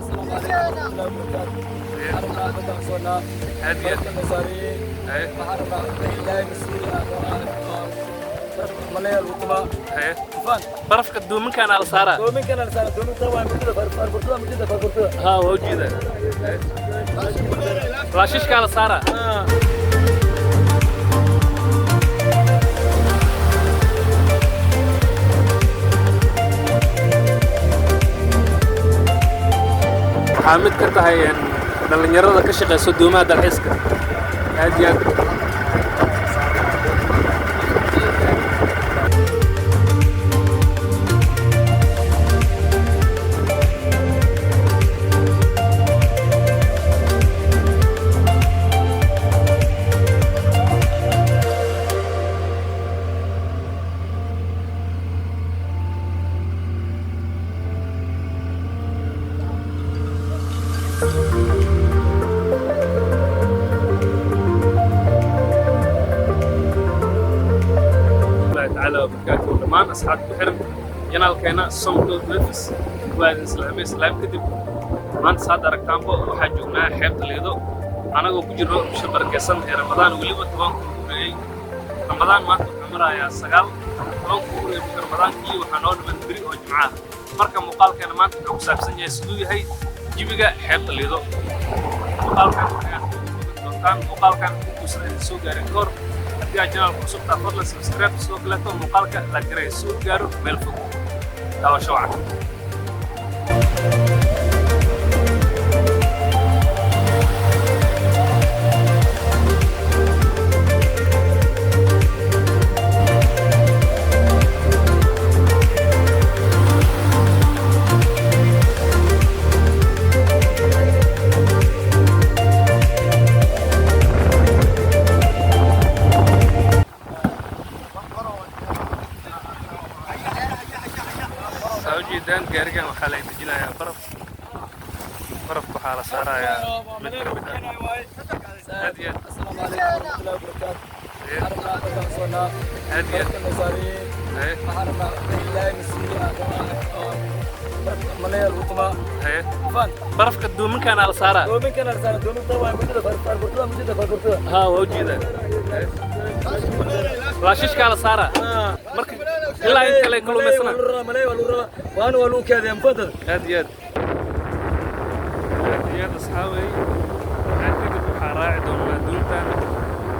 السلام عليكم ورحمة الله وبركاته. حرمنا بدأ صونا هادية المصاري ايه وحرمنا إلهي مسؤولية ملايا الوطبة ايه فان barafka duuminkan ala saaraa دومين كان الإنسان دومين طبعا مجد فربطوها مجد فربطوها haa waa ujeeda raashishka ala saaraa waxaa mid ka tahay dhallinyarada ka shaqeyso doomaha dalxiiska aad iyo aad الله تعالى وبركاته دمان أصحاب بحرم janaalkeena Somdod Nafis waa islaam kadib maanta saad aragtaanba waxaa joognaa xeebta Lido anagoo ku jiro bisha barakeysan ee Ramadaan waliba 10 kuureeyay Ramadaan maanta wuxuu marayaa 9 10 kuureeyay Ramadaankii waxaa noo dhiman biri oo Jimcaha marka muuqaalkeena maanta wuxuu ku saabsan yahay siduu yahay jibiga xeebta Lido muuqaalkan ku soo gaaray kor haddii aad janaalka cusub tahay fadlan subscribe sidoo kaleeto muuqaalka la garay soo gaaro meel fog daawasho wacan سأوجدان جارجان وحالي تجينا يا برف بحالة سارة يا هادية السلام عليكم ورحمة الله وبركاته. حرمنا بدأ صونا هادية المصاري ايه وحرمنا إلهي مسؤولية ملايا الوطبة ايه فان برفك دومنكان على سارة دومين كان الإنسان دومين طبعا مجد فربطوها مجد فربطوها ها وجيدا راشيشك على سارة مركز إلا أنت اللي كلهم يسنا ملايا والورا وأنا والو كذا مفضل هادية أصحابي عندي بحراعي دوما دولتان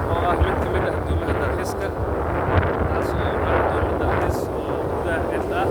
وأهمل كمدة دوما الدرحيسكا أصلا دوما الدرحيس وذا عدة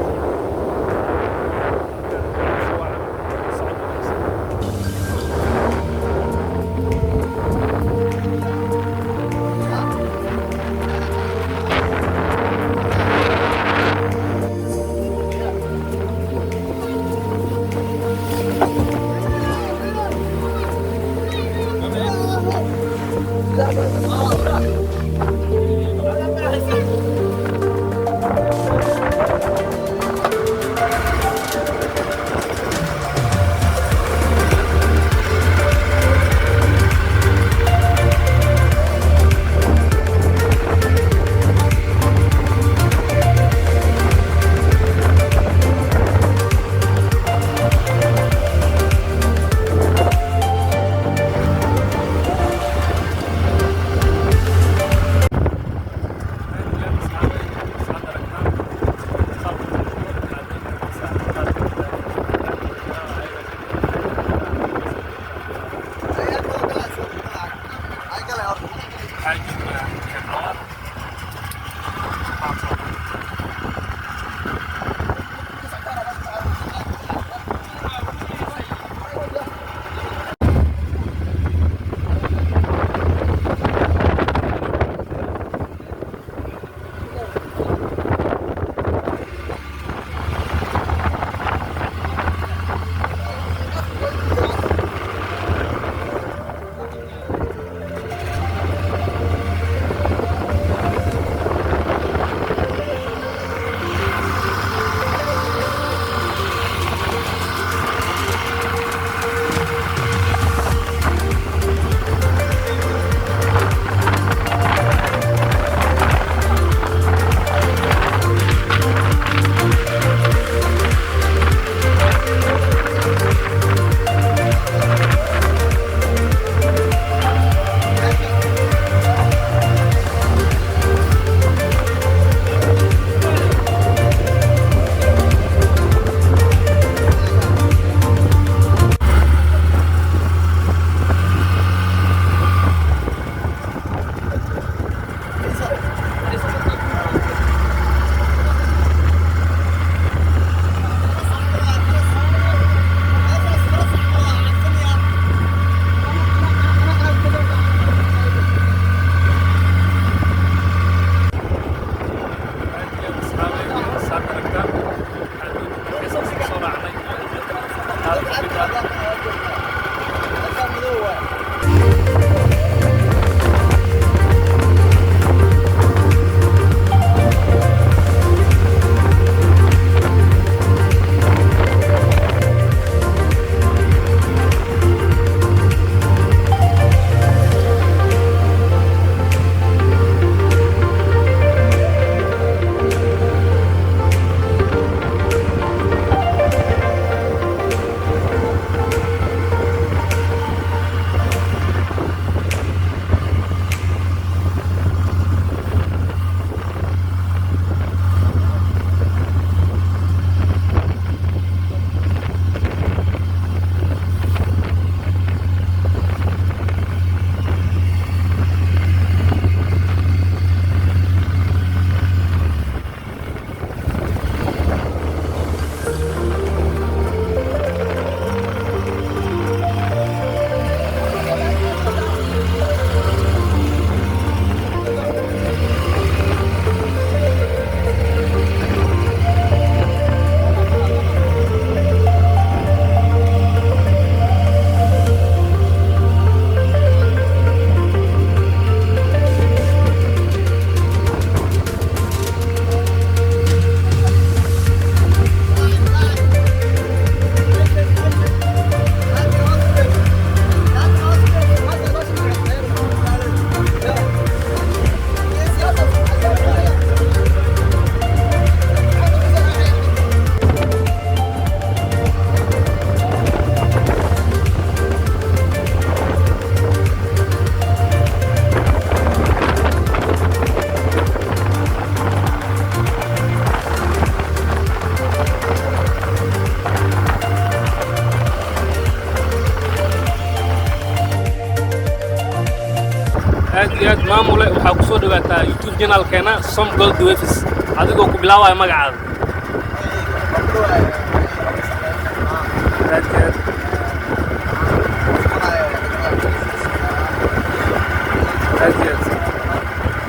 aad maamule waxaa ku soo dhawaataa YouTube channel-keena Som Gold Waves adigoo ku bilaabaya magacaada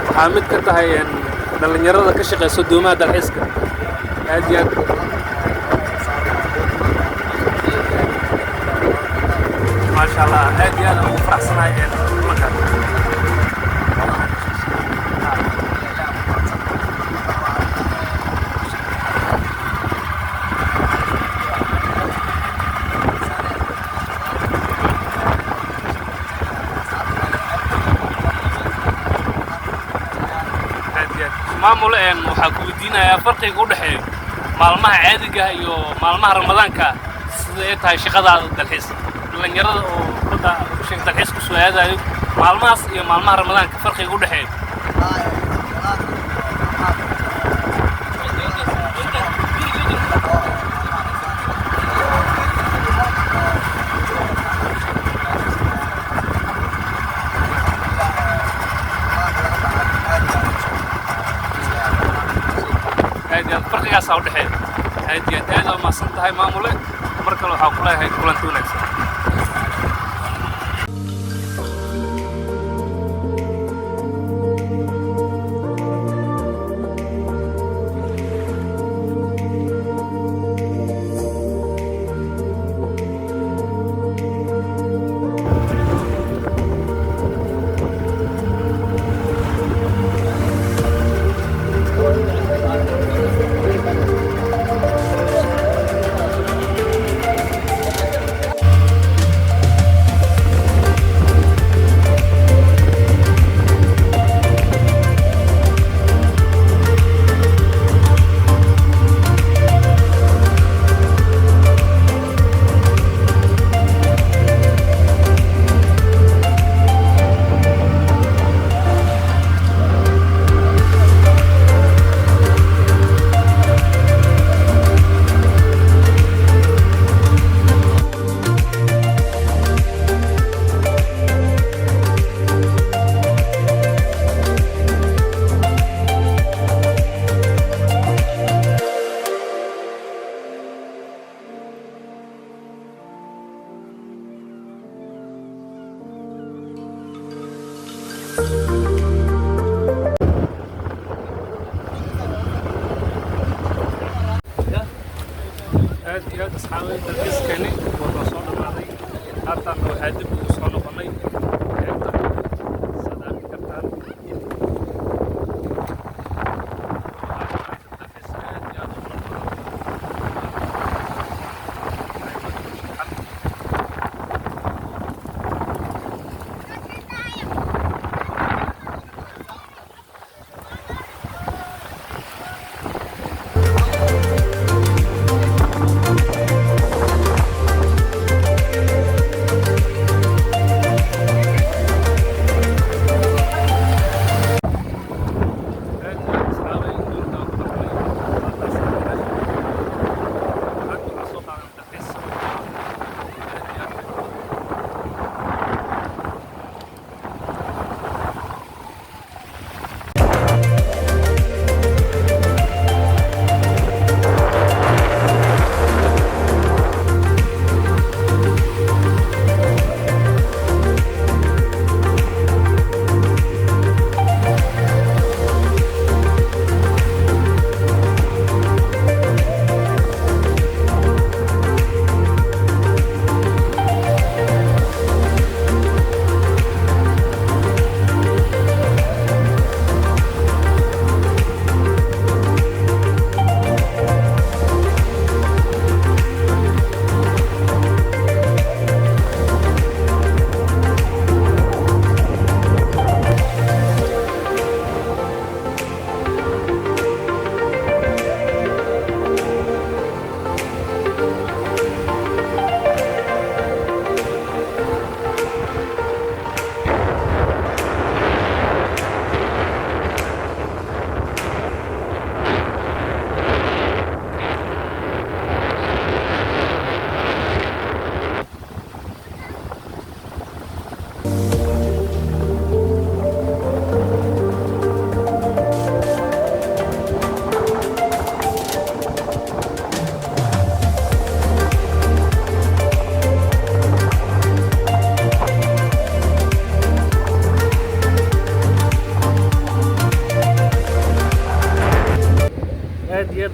waxaa mid ka tahay dhalinyarada ka shaqeyso doomaha dalxiiska aad iyo aad maasha Allah aad iyo aad ugu faraxsanahay kulankan maamule waxaa ku weydiinayaa farqiga u dhexeeya maalmaha caadiga iyo maalmaha ramadaanka sida ay tahay shaqadaada dalxiis dhalinyarada oo badda dalxiis ku soo aadayo maalmahaas iyo maalmaha ramadaanka farqiga u dhexeeya farqigaas u dhexeeya aad iyo aad u mahadsan tahay maamule mar kale waxaa ku leeyahay kulanti wanaagsan aad iyo aad asxaabay dalxiiskani waa soo dhamaaday abaartaanna waxaa dib ugu soo noqonnay xeebta saad arki kartaan.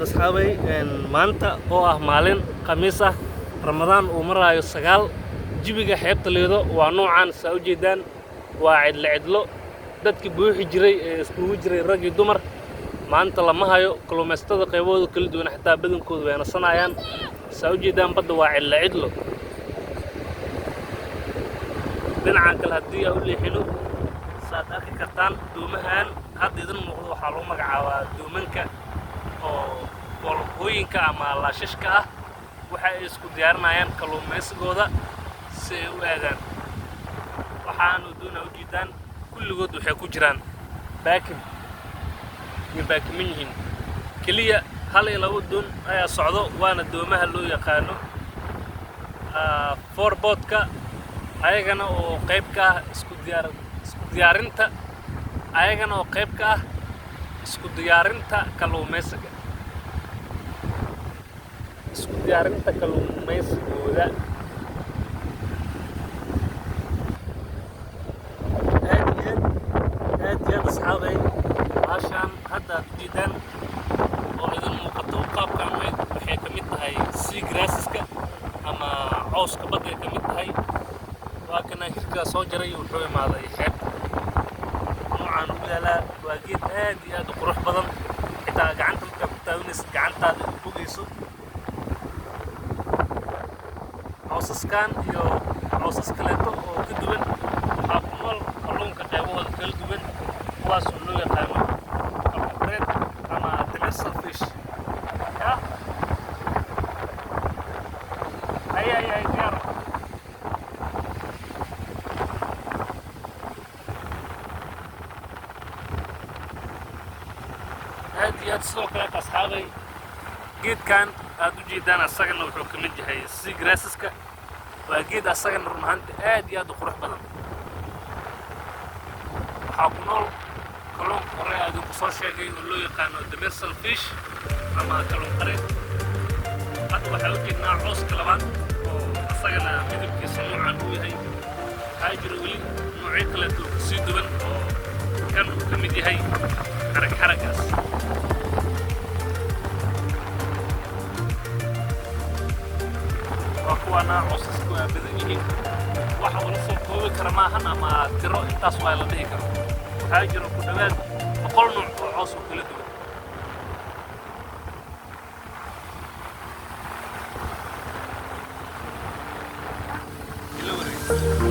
asxaabay maanta oo ah maalin khamiis ah Ramadaan uu maraayo 9 jibiga xeebta Lido waa noocan saa u jeedaan waa cidlo dadkii buuxi jiray ee iskugu jiray rag iyo dumar maanta lama hayo kalluumaystada qaybooda kala duwan xitaa badankoodu way nasanayaan saa u jeedaan badda waa cidlo dhinaca kale haddii aan u leexino saad arki kartaan doomahan hadda idin muuqdo waxaa lagu magacaabaa doomanka oo boolkooyinka ama laashashka ah waxa ay isku diyaarinayaan kalluumaysigooda si ay u aadaan waxaanu doonaa u jeedaan kulligood waxay ku jiraan baakin yihiin keliya hal iyo labo doon ayaa socdo waana doomaha loo yaqaano four-boatka ayagana oo qayb ka ah isku diyaarinta kalluumaysiga kalluumaysigooda aad asxaabay baashaan hadda aad ujeedaan oo idin muuqato qaabkan waxay ka mid tahay sea grasseska ama cawska badda ay ka mid tahay waa kana hirkaa soo jaray wuxuu imaaday xeebta noocaan u yaalaa waa geed aad iyo aad u qurux badan xitaa gacanta markaa ku taabanaysa gacantaada u bogayso cawsaskan iyo cawsas kaleeto oo ka duwan waxaa ku nool kalluunka qaybahooda kala duwan kuwaas oo loo yaqaano kalluunqareed ama demersal fish ay gaar aad iyo aad sidoo kale asxaabay geedkan aad u jeedaan asagana wuxuu ka mid yahay sea grasseska waa geed asagana run ahaantii aad iyo aad u qurux badan waxaa ku nool kalluunka hore aad ku soo sheegay oo loo yaqaano demersal fish ama kalluun qareed hadda waxaa u jeednaa cawska labaad oo asagana midabkiisa noocan uu yahay waxaa jira weli noocyo kaleeto kasii duwan oo kan uu ka mid yahay xaragaas waa kuwaana cawsasku waa badan yihiin waxa uu la soo koobi kara maahan ama tiro intaas waa la dhihi karo waxaa jira ku dhawaad 100 nooc oo coos oo kala duwan Hello,